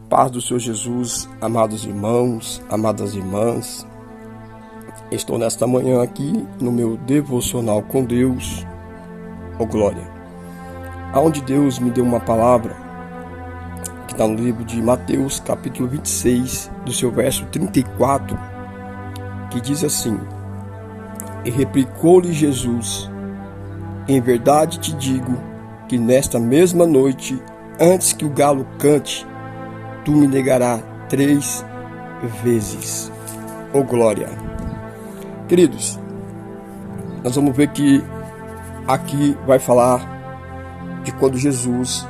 Paz do Senhor Jesus, amados irmãos, amadas irmãs. Estou nesta manhã aqui no meu devocional com Deus, glória, aonde Deus me deu uma palavra que está no livro de Mateus, capítulo 26, do seu verso 34, que diz assim: E replicou-lhe Jesus: Em verdade te digo que nesta mesma noite, antes que o galo cante, tu me negarás 3 vezes. Glória. Queridos, nós vamos ver que aqui vai falar de quando Jesus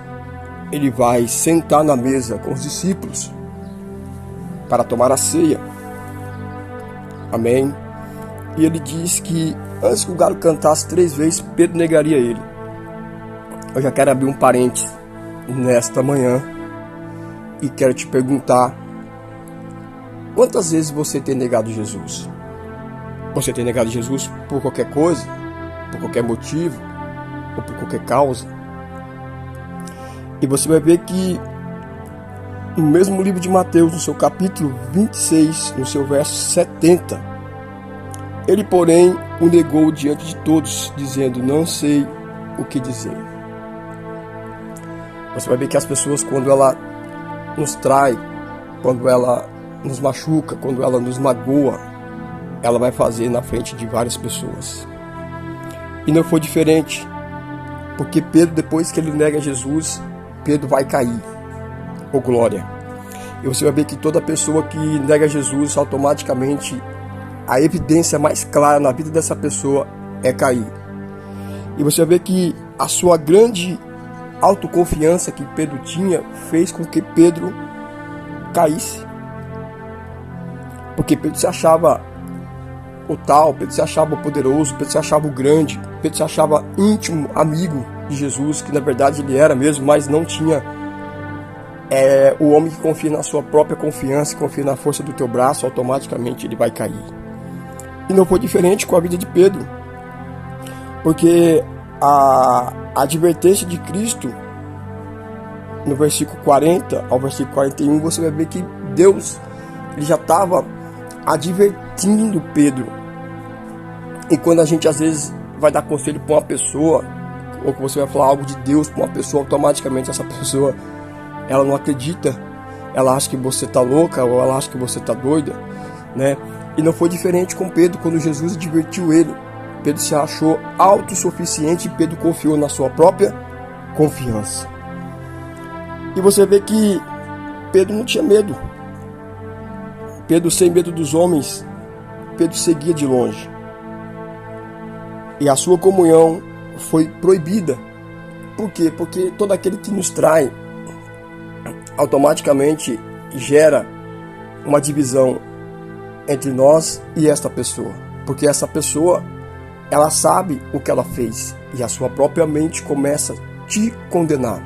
ele vai sentar na mesa com os discípulos para tomar a ceia. Amém? E ele diz que antes que o galo cantasse 3 vezes, Pedro negaria ele. Eu já quero abrir um parênteses nesta manhã e quero te perguntar: quantas vezes você tem negado Jesus? Você tem negado Jesus por qualquer coisa, por qualquer motivo ou por qualquer causa? E você vai ver que no mesmo livro de Mateus, no seu capítulo 26, no seu verso 70, ele, porém, o negou diante de todos, dizendo: Não sei o que dizer. Você vai ver que as pessoas, quando ela nos trai, quando ela nos machuca, quando ela nos magoa, ela vai fazer na frente de várias pessoas. E não foi diferente, porque Pedro, depois que ele nega Jesus, Pedro vai cair. Glória. E você vai ver que toda pessoa que nega Jesus, automaticamente a evidência mais clara na vida dessa pessoa é cair. E você vai ver que a sua grande autoconfiança que Pedro tinha fez com que Pedro caísse. Porque Pedro se achava o tal, Pedro se achava o poderoso, Pedro se achava o grande, Pedro se achava íntimo amigo de Jesus, que na verdade ele era mesmo, mas não tinha o homem que confia na sua própria confiança, confia na força do teu braço, automaticamente ele vai cair. E não foi diferente com a vida de Pedro, porque a advertência de Cristo, no versículo 40 ao versículo 41, você vai ver que Deus ele já estava advertindo Pedro. E quando a gente às vezes vai dar conselho para uma pessoa, ou que você vai falar algo de Deus para uma pessoa, automaticamente essa pessoa ela não acredita, ela acha que você está louca, ou ela acha que você está doida, né? E não foi diferente com Pedro. Quando Jesus advertiu ele, Pedro se achou autossuficiente e Pedro confiou na sua própria confiança. E você vê que Pedro não tinha medo. Pedro, sem medo dos homens, Pedro seguia de longe. E a sua comunhão foi proibida. Por quê? Porque todo aquele que nos trai automaticamente gera uma divisão entre nós e esta pessoa. Porque essa pessoa, ela sabe o que ela fez e a sua própria mente começa a te condenar.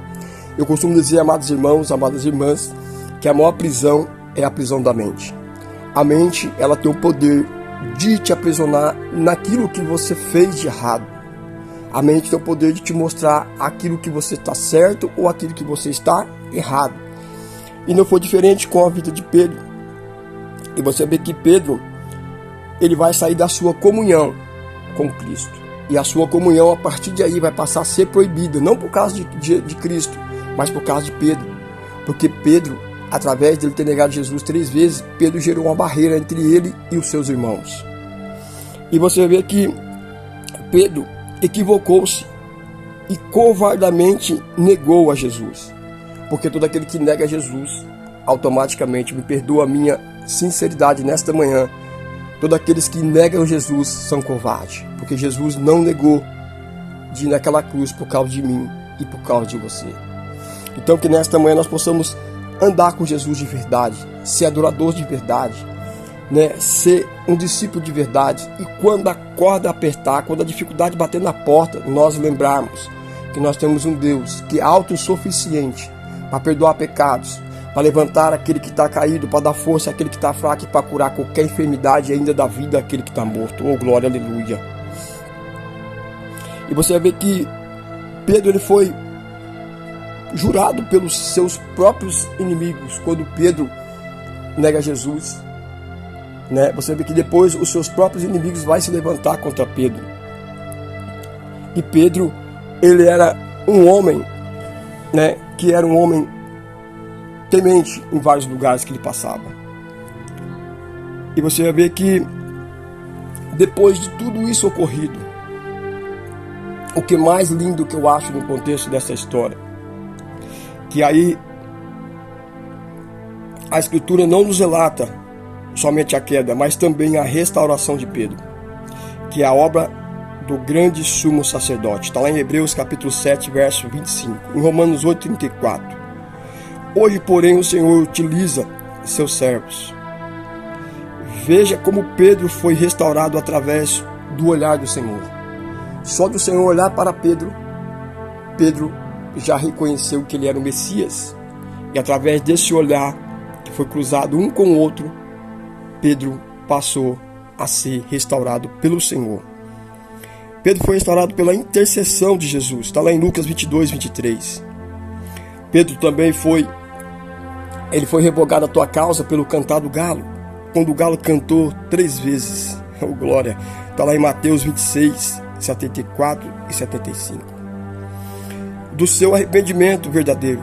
Eu costumo dizer, amados irmãos, amadas irmãs, que a maior prisão é a prisão da mente. A mente, ela tem o poder de te aprisionar naquilo que você fez de errado. A mente tem o poder de te mostrar aquilo que você está certo ou aquilo que você está errado. E não foi diferente com a vida de Pedro. E você vê que Pedro, ele vai sair da sua comunhão com Cristo. E a sua comunhão, a partir de aí, vai passar a ser proibida. Não por causa de Cristo, mas por causa de Pedro. Porque Pedro, através de ele ter negado Jesus 3 vezes, Pedro gerou uma barreira entre ele e os seus irmãos. E você vê que Pedro equivocou-se e covardamente negou a Jesus. Porque todo aquele que nega Jesus, automaticamente, me perdoa a minha sinceridade nesta manhã, todos aqueles que negam Jesus são covardes. Porque Jesus não negou de ir naquela cruz por causa de mim e por causa de você. Então que nesta manhã nós possamos andar com Jesus de verdade, ser adoradores de verdade, né? Ser um discípulo de verdade. E quando a corda apertar, quando a dificuldade bater na porta, nós lembrarmos que nós temos um Deus que é autossuficiente para perdoar pecados, para levantar aquele que está caído, para dar força àquele que está fraco e para curar qualquer enfermidade e ainda dar vida àquele que está morto. Glória, aleluia. E você vai ver que Pedro ele foi jurado pelos seus próprios inimigos. Quando Pedro nega Jesus, né? Você vê que depois os seus próprios inimigos vão se levantar contra Pedro. E Pedro, ele era um homem, né? Que era um homem temente em vários lugares que ele passava. E você vai ver que depois de tudo isso ocorrido, o que mais lindo que eu acho no contexto dessa história, que aí a Escritura não nos relata somente a queda, mas também a restauração de Pedro, que é a obra do grande sumo sacerdote. Está lá em Hebreus capítulo 7, verso 25, em Romanos 8, 34. Hoje, porém, o Senhor utiliza seus servos. Veja como Pedro foi restaurado através do olhar do Senhor. Só do Senhor olhar para Pedro, Pedro já reconheceu que ele era o Messias. E através desse olhar, que foi cruzado um com o outro, Pedro passou a ser restaurado pelo Senhor. Pedro foi restaurado pela intercessão de Jesus. Está lá em Lucas 22, 23. Pedro também foi revogado a tua causa pelo cantar do galo, quando o galo cantou 3 vezes. Oh, glória! Está lá em Mateus 26, 74 e 75. Do seu arrependimento verdadeiro.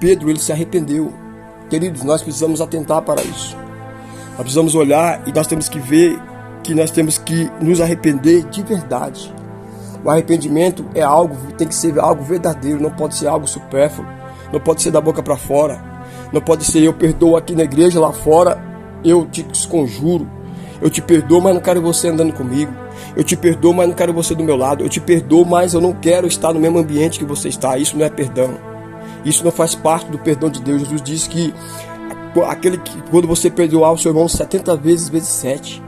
Pedro, ele se arrependeu. Queridos, nós precisamos atentar para isso. Nós precisamos olhar e nós temos que ver que nós temos que nos arrepender de verdade. O arrependimento é algo, tem que ser algo verdadeiro, não pode ser algo supérfluo, não pode ser da boca para fora, não pode ser eu perdoo aqui na igreja, lá fora eu te desconjuro, eu te perdoo, mas não quero você andando comigo, eu te perdoo, mas não quero você do meu lado, eu te perdoo, mas eu não quero estar no mesmo ambiente que você está. Isso não é perdão, isso não faz parte do perdão de Deus. Jesus diz que quando você perdoar o seu irmão 70 vezes 7,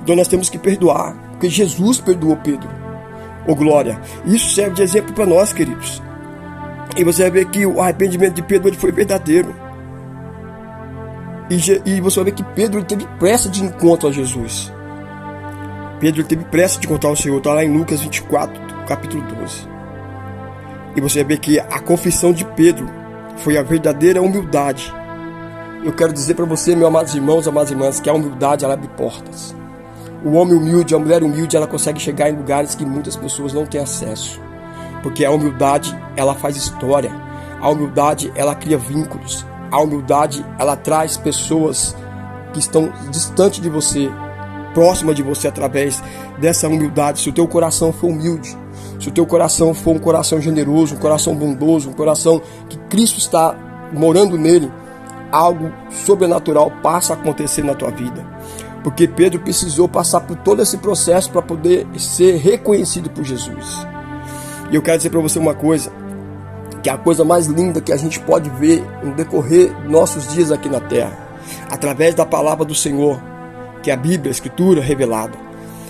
então nós temos que perdoar, porque Jesus perdoou Pedro. Oh, glória! Isso serve de exemplo para nós, queridos. E você vai ver que o arrependimento de Pedro, ele foi verdadeiro. E você vai ver que Pedro, ele teve pressa de encontro a Jesus. Pedro, ele teve pressa de encontrar o Senhor. Está lá em Lucas 24, capítulo 12. E você vai ver que a confissão de Pedro foi a verdadeira humildade. Eu quero dizer para você, meus amados irmãos, amadas irmãs, que a humildade, ela abre portas. O homem humilde, a mulher humilde, ela consegue chegar em lugares que muitas pessoas não têm acesso. Porque a humildade, ela faz história. A humildade, ela cria vínculos. A humildade, ela traz pessoas que estão distante de você, próxima de você, através dessa humildade. Se o teu coração for humilde, se o teu coração for um coração generoso, um coração bondoso, um coração que Cristo está morando nele, algo sobrenatural passa a acontecer na tua vida. Porque Pedro precisou passar por todo esse processo para poder ser reconhecido por Jesus. E eu quero dizer para você uma coisa, que é a coisa mais linda que a gente pode ver no decorrer dos nossos dias aqui na terra, através da palavra do Senhor, que é a Bíblia, a Escritura revelada.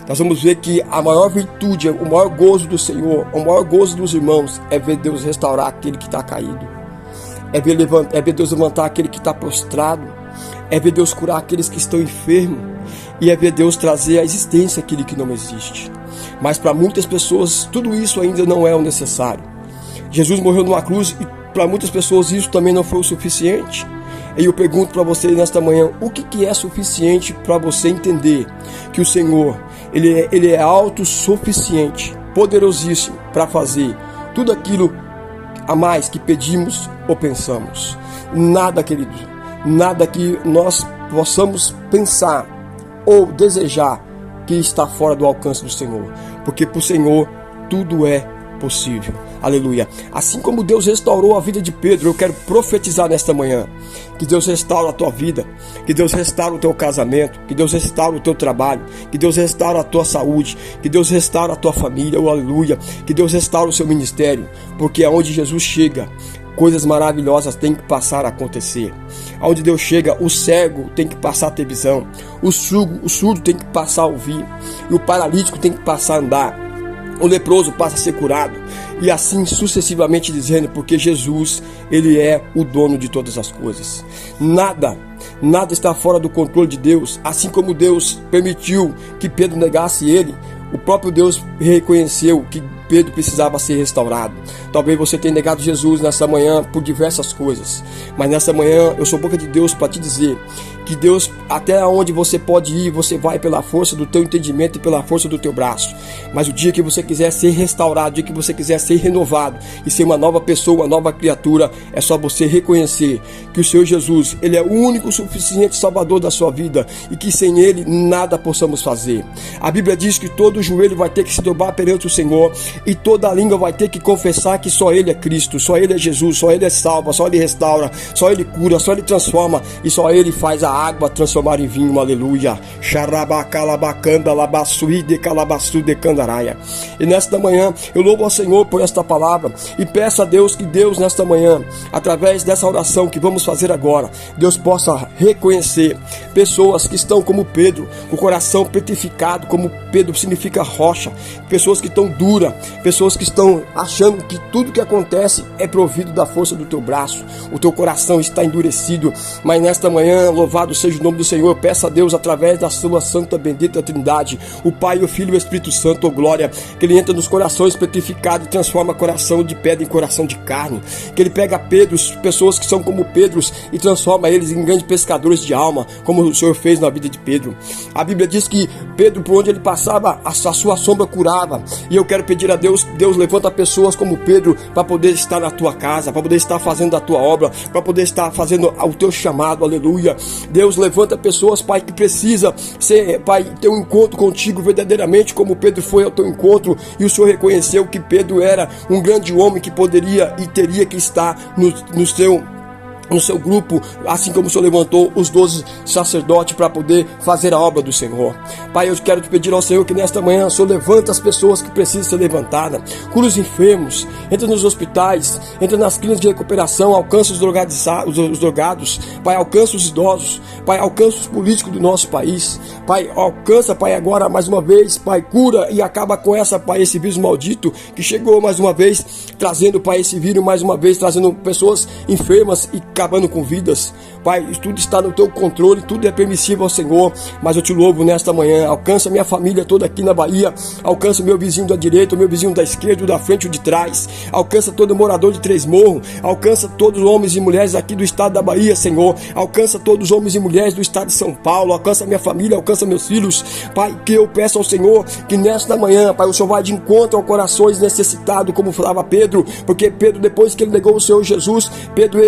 Nós vamos ver que a maior virtude, o maior gozo do Senhor, o maior gozo dos irmãos é ver Deus restaurar aquele que está caído, é ver Deus levantar aquele que está prostrado, é ver Deus curar aqueles que estão enfermos, e é ver Deus trazer à existência aquele que não existe. Mas para muitas pessoas tudo isso ainda não é o necessário. Jesus morreu numa cruz e para muitas pessoas isso também não foi o suficiente. E eu pergunto para você nesta manhã, o que é suficiente para você entender que o Senhor, Ele é autossuficiente, poderosíssimo para fazer tudo aquilo a mais que pedimos ou pensamos. Nada, querido, nada que nós possamos pensar ou desejar que está fora do alcance do Senhor, porque para o Senhor tudo é possível. Aleluia. Assim como Deus restaurou a vida de Pedro, eu quero profetizar nesta manhã que Deus restaura a tua vida, que Deus restaura o teu casamento, que Deus restaura o teu trabalho, que Deus restaura a tua saúde, que Deus restaura a tua família, aleluia, que Deus restaura o seu ministério, porque aonde Jesus chega, coisas maravilhosas têm que passar a acontecer. Aonde Deus chega, o cego tem que passar a ter visão, o surdo tem que passar a ouvir, e o paralítico tem que passar a andar, o leproso passa a ser curado, e assim sucessivamente dizendo, porque Jesus, Ele é o dono de todas as coisas. Nada está fora do controle de Deus. Assim como Deus permitiu que Pedro negasse Ele, o próprio Deus reconheceu que Pedro precisava ser restaurado. Talvez você tenha negado Jesus nessa manhã por diversas coisas, mas nessa manhã eu sou boca de Deus para te dizer que Deus, até onde você pode ir, você vai pela força do teu entendimento e pela força do teu braço. Mas o dia que você quiser ser restaurado, o dia que você quiser ser renovado e ser uma nova pessoa, uma nova criatura, é só você reconhecer que o Senhor Jesus, Ele é o único suficiente Salvador da sua vida e que sem Ele nada possamos fazer. A Bíblia diz que todo joelho vai ter que se dobrar perante o Senhor e toda língua vai ter que confessar que só Ele é Cristo, só Ele é Jesus, só Ele é salva, só Ele restaura, só Ele cura, só Ele transforma e só Ele faz a água transformar em vinho, aleluia. E nesta manhã eu louvo ao Senhor por esta palavra e peço a Deus que Deus nesta manhã, através dessa oração que vamos fazer agora, Deus possa reconhecer pessoas que estão como Pedro, com o coração petrificado, como Pedro significa rocha, pessoas que estão duras, pessoas que estão achando que tudo que acontece é provido da força do teu braço, o teu coração está endurecido, mas nesta manhã, louvado seja o nome do Senhor, peça a Deus através da sua santa bendita Trindade, o Pai, o Filho e o Espírito Santo, oh glória, que Ele entra nos corações petrificados e transforma coração de pedra em coração de carne, que Ele pega Pedros, pessoas que são como Pedros e transforma eles em grandes pescadores de alma, como o Senhor fez na vida de Pedro. A Bíblia diz que Pedro, por onde ele passava, a sua sombra curava, e eu quero pedir a Deus, Deus levanta pessoas como Pedro para poder estar na tua casa, para poder estar fazendo a tua obra, para poder estar fazendo o teu chamado, aleluia. Deus levanta pessoas, Pai, que precisa ser, Pai, ter um encontro contigo verdadeiramente, como Pedro foi ao teu encontro, e o Senhor reconheceu que Pedro era um grande homem que poderia e teria que estar no seu grupo, assim como o Senhor levantou os 12 sacerdotes para poder fazer a obra do Senhor. Pai, eu quero te pedir ao Senhor que nesta manhã o Senhor levanta as pessoas que precisam ser levantadas, cura os enfermos, entra nos hospitais, entra nas clínicas de recuperação, alcança os drogados, Pai, alcança os idosos, Pai, alcança os políticos do nosso país, Pai, alcança, Pai, agora mais uma vez, Pai, cura e acaba com esse vírus maldito que chegou mais uma vez, trazendo, Pai, esse vírus mais uma vez, trazendo pessoas enfermas e acabando com vidas. Pai, tudo está no teu controle, tudo é permissível ao Senhor, mas eu te louvo nesta manhã. Alcança minha família toda aqui na Bahia, alcança o meu vizinho da direita, o meu vizinho da esquerda, o da frente, o de trás, alcança todo morador de Três Morros, alcança todos os homens e mulheres aqui do estado da Bahia, Senhor, alcança todos os homens e mulheres do estado de São Paulo, alcança minha família, alcança meus filhos, Pai, que eu peço ao Senhor que nesta manhã, Pai, o Senhor vai de encontro ao corações necessitados, como falava Pedro, porque Pedro, depois que ele negou o Senhor Jesus, Pedro,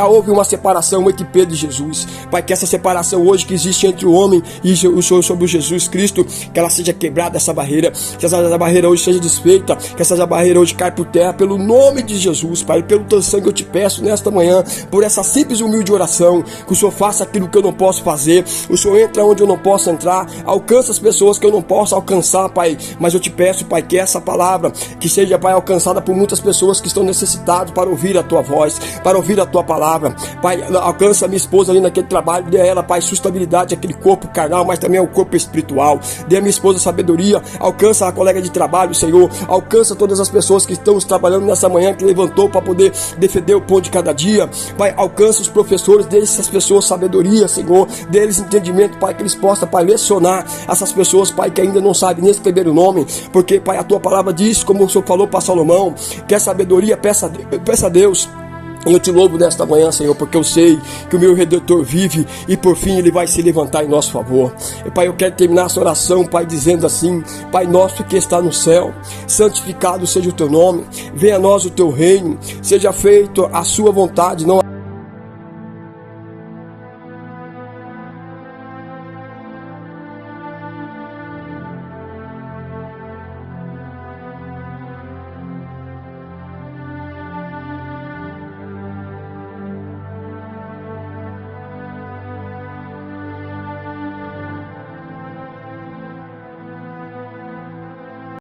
houve uma separação entre Pedro e Jesus. Pai, que essa separação hoje que existe entre o homem e o Senhor sobre o Jesus Cristo, que ela seja quebrada, essa barreira, que essa barreira hoje seja desfeita, que essa barreira hoje caia por terra, pelo nome de Jesus, Pai, pelo teu sangue eu te peço nesta manhã, por essa simples e humilde oração, que o Senhor faça aquilo que eu não posso fazer, o Senhor entra onde eu não posso entrar, alcança as pessoas que eu não posso alcançar, Pai, mas eu te peço, Pai, que essa palavra, que seja, Pai, alcançada por muitas pessoas que estão necessitadas para ouvir a tua voz, para ouvir a tua palavra. Pai, alcança a minha esposa ali naquele trabalho, dê a ela, Pai, sustentabilidade, aquele corpo carnal, mas também o corpo espiritual, dê a minha esposa sabedoria, alcança a colega de trabalho, Senhor, alcança todas as pessoas que estão trabalhando nessa manhã, que levantou para poder defender o pão de cada dia, Pai, alcança os professores, dê essas pessoas sabedoria, Senhor, dê eles entendimento, Pai, que eles possam, Pai, lecionar essas pessoas, Pai, que ainda não sabem nem escrever o nome, porque, Pai, a tua palavra diz, como o Senhor falou para Salomão, que a sabedoria peça a Deus. E eu te louvo nesta manhã, Senhor, porque eu sei que o meu Redentor vive e por fim Ele vai se levantar em nosso favor. E, Pai, eu quero terminar essa oração, Pai, dizendo assim: Pai nosso que está no céu, santificado seja o teu nome, venha a nós o teu reino, seja feito a sua vontade, não